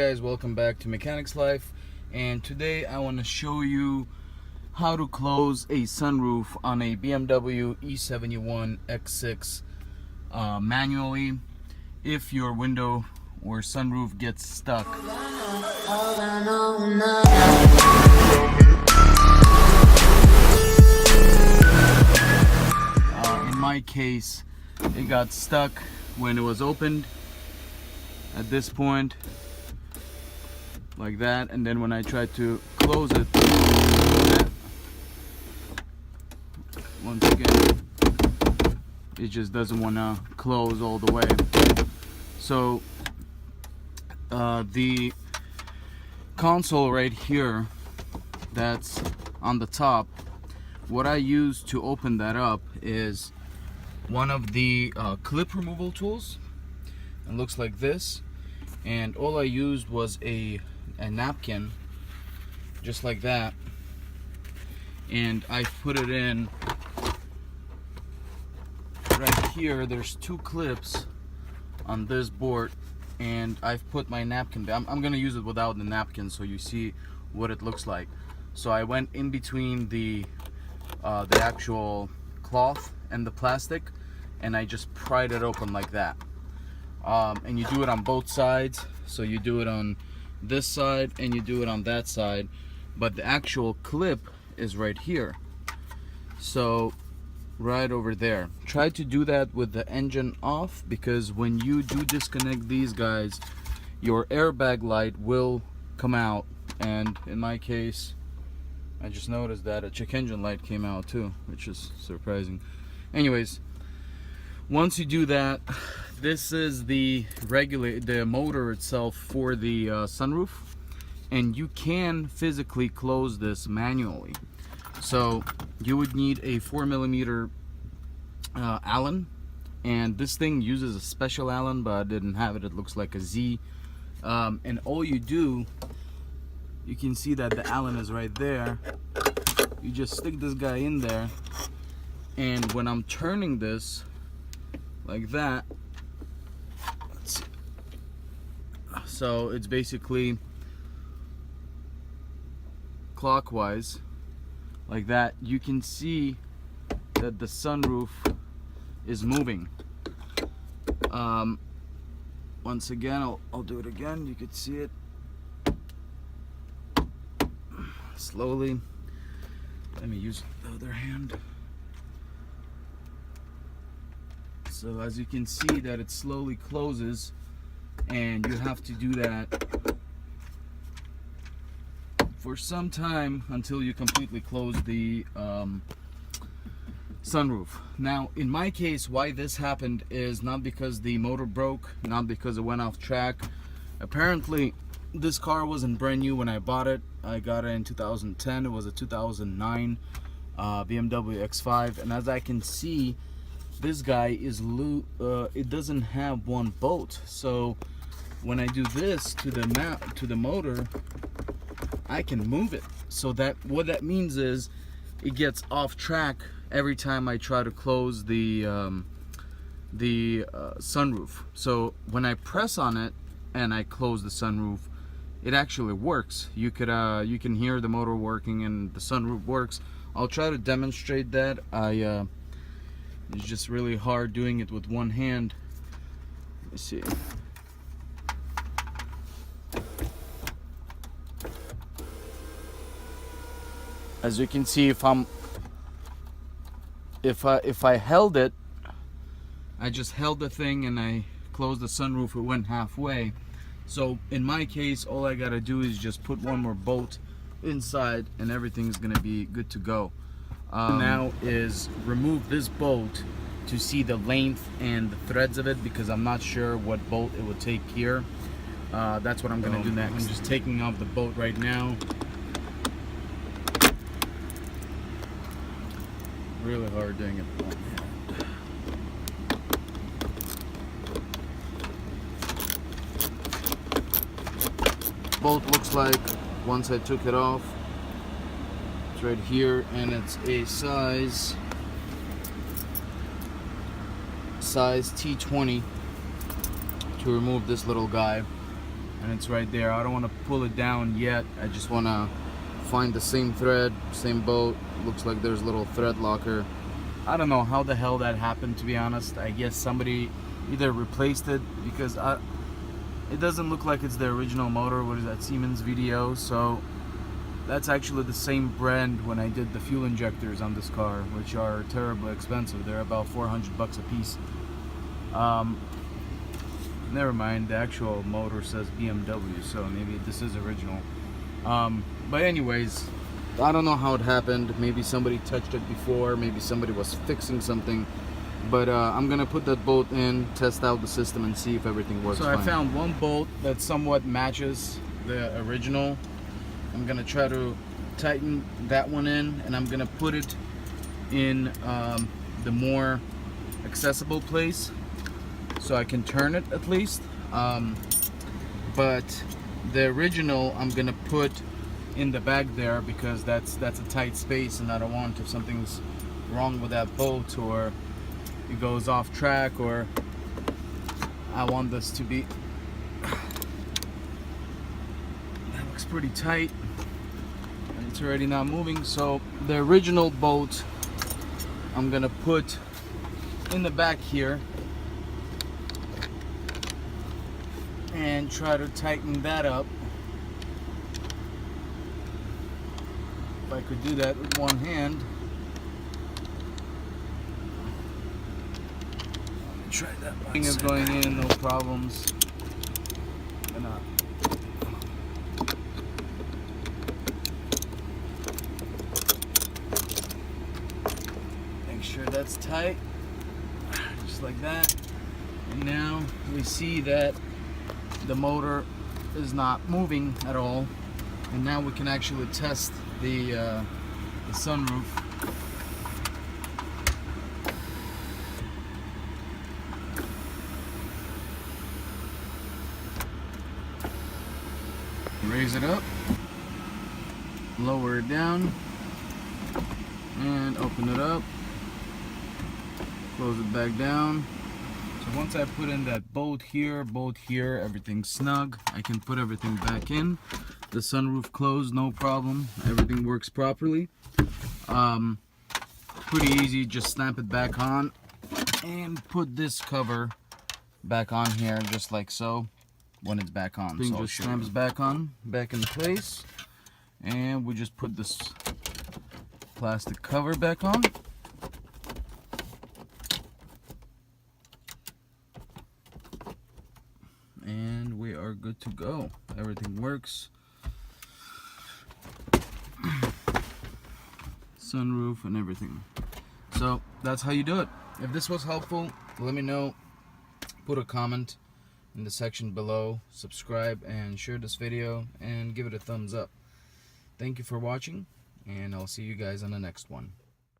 Guys, welcome back to Mechanics Life, and today I want to show you how to close a sunroof on a BMW E71 X6 manually if your window or sunroof gets stuck. In my case, it got stuck when it was opened at this point, like that, and then when I tried to close it, once again it just doesn't want to close all the way. So the console right here that's on the top, what I use to open that up is one of the clip removal tools. It looks like this, and all I used was a napkin, just like that, and I put it in right here. There's two clips on this board, and I've put my napkin down. I'm gonna use it without the napkin so you see what it looks like. So I went in between the actual cloth and the plastic, and I just pried it open like that. And you do it on both sides, so you do it on this side and you do it on that side, but the actual clip is right here, so right over there. Try to do that with the engine off, because when you do disconnect these guys, your airbag light will come out, and in my case I just noticed that a check engine light came out too, which is surprising. Anyways, once you do that, this is the motor itself for the sunroof, and you can physically close this manually. So you would need a 4mm Allen, and this thing uses a special Allen, but I didn't have it. It looks like a Z, and all you do, you can see that the Allen is right there. You just stick this guy in there, and when I'm turning this like that, so it's basically clockwise like that, you can see that the sunroof is moving. Once again, I'll do it again. You could see it slowly. Let me use the other hand. So as you can see that it slowly closes, and you have to do that for some time until you completely close the sunroof. Now in my case, why this happened is not because the motor broke, not because it went off track. Apparently this car wasn't brand new when I bought it. I got it in 2010. It was a 2009 BMW X5, and as I can see, this guy is it doesn't have one bolt. So when I do this to the motor, I can move it. So that what that means is it gets off track every time I try to close the sunroof. So when I press on it and I close the sunroof, it actually works. You can hear the motor working and the sunroof works. I'll try to demonstrate that. It's just really hard doing it with one hand. Let me see. As you can see, if I held it, I just held the thing and I closed the sunroof, it went halfway. So in my case, all I gotta do is just put one more bolt inside and everything's gonna be good to go. Now is remove this bolt to see the length and the threads of it, because I'm not sure what bolt it would take here. That's what I'm gonna do next. I'm just taking off the bolt right now. Really hard doing it with one hand. Bolt looks like, once I took it off, it's right here, and it's a size T20 to remove this little guy. and it's right there. I don't want to pull it down yet. I just want to find the same thread, same bolt. Looks like there's a little thread locker. I don't know how the hell that happened, to be honest. I guess somebody either replaced it, because it doesn't look like it's the original motor. What is that, Siemens VDO? So that's actually the same brand when I did the fuel injectors on this car, which are terribly expensive. They're about 400 bucks a piece. Never mind, the actual motor says BMW, so maybe this is original. But anyways, I don't know how it happened. Maybe somebody touched it before, maybe somebody was fixing something. But I'm gonna put that bolt in, test out the system, and see if everything works fine. I found one bolt that somewhat matches the original. I'm gonna try to tighten that one in, and I'm gonna put it in the more accessible place so I can turn it at least. But the original I'm gonna put in the back there, because that's a tight space, and I don't want, if something's wrong with that bolt or it goes off track, or I want this to be, that looks pretty tight and it's already not moving. So the original bolt I'm gonna put in the back here and try to tighten that up. If I could do that with one hand. Try that. Thing is going in, no problems. Gonna make sure that's tight, just like that. And now we see that the motor is not moving at all, and now we can actually test the sunroof. Raise it up, lower it down, and open it up, close it back down. So once I put in that bolt here, everything's snug. I can put everything back in. The sunroof closed, no problem. Everything works properly. Pretty easy, just snap it back on and put this cover back on here, just like so. When it's back on, thing so just snaps back on, back in place, and we just put this plastic cover back on. And we are good to go. Everything works. Sunroof and everything. So that's how you do it. If this was helpful, let me know. Put a comment in the section below, subscribe and share this video, and give it a thumbs up. Thank you for watching, and I'll see you guys on the next one.